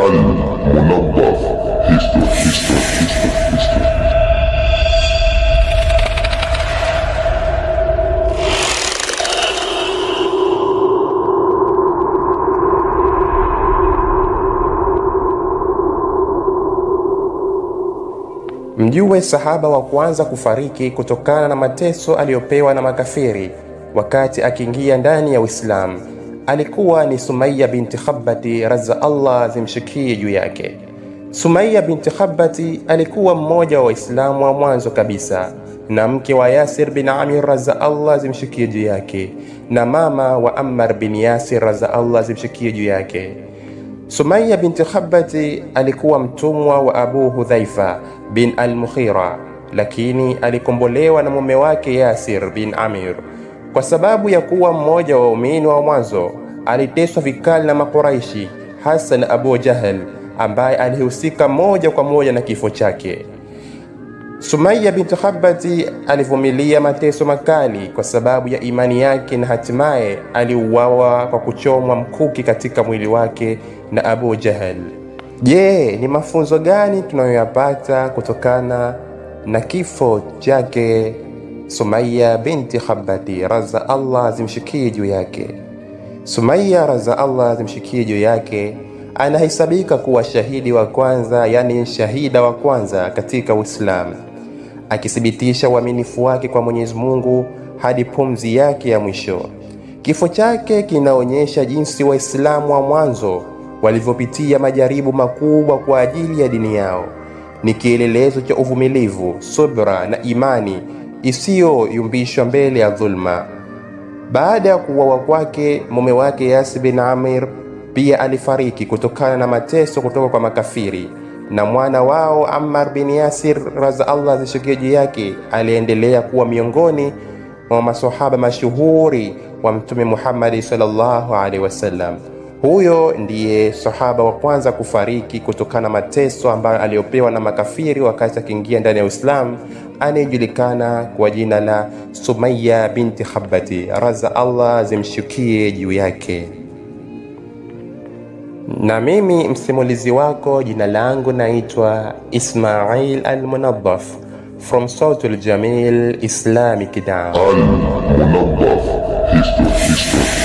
Al-Munabbah History. Mjue sahaba wa kwanza kufariki kutokana na mateso aliyopewa na makafiri wakati akiingia ndani ya Uislamu alikuwa ni Sumayya binti Khabbati radza Allah zimshikie juu yake. Sumayya binti Khabbati alikuwa mmoja wa Waislamu wa mwanzo kabisa na mke wa Yasir bin Amir radza Allah zimshikie juu yake na mama wa Ammar bin Yasir radza Allah zimshikie juu yake. Sumayya binti Khabbati alikuwa mtumwa wa Abu Hudhaifa bin al-Mukhira, lakini alikombolewa na mume wake Yasir bin Amir. Kwa sababu ya kuwa mmoja wa waumini wa mwanzo, aliteswa vikali na Makuraishi, hasa na Abu Jahal ambaye alihusika moja kwa moja na kifo chake. Sumayya binti Khabbati alivumilia mateso makali kwa sababu ya imani yake na hatimaye aliuawa kwa kuchomwa mkuki katika mwili wake na Abu Jahal. Je, ni mafunzo gani tunayoyapata kutokana na kifo chake Sumayya binti Khabbati radza Allah zimshikie juu yake? Sumayya radza Allah zimshikie juu yake anahesabika kuwa shahidi wa kwanza, yani shahida wa kwanza katika Uislamu, akithibitisha uaminifu wake kwa Mwenyezi Mungu hadi pumzi yake ya mwisho. Kifo chake kinaonyesha jinsi Waislamu wa mwanzo walivyopitia majaribu makubwa kwa ajili ya dini yao. Ni kielelezo cha uvumilivu, subra na imani isiyoyumbishwa mbele ya dhulma. Baada ya kuuawa kwake, mume wake Yasir bin Amir pia alifariki kutokana na mateso kutoka kwa makafiri, na mwana wao Ammar bin Yasir radza Allah zishikie juu yake aliendelea kuwa miongoni mwa maswahaba mashuhuri wa Mtume Muhammad sallallahu alaihi wasallam. Huyo ndiye sahaba wa kwanza kufariki kutokana na mateso ambayo aliyopewa na makafiri wakati akiingia ndani ya Uislamu, anayejulikana kwa jina la Sumayya binti Khabbati radza Allah zimshikie juu yake. Na mimi msimulizi wako, jina langu naitwa Ismail Al-Munabbah from Sautul Jamil Islamic Da'wa. Al-Munabbah History.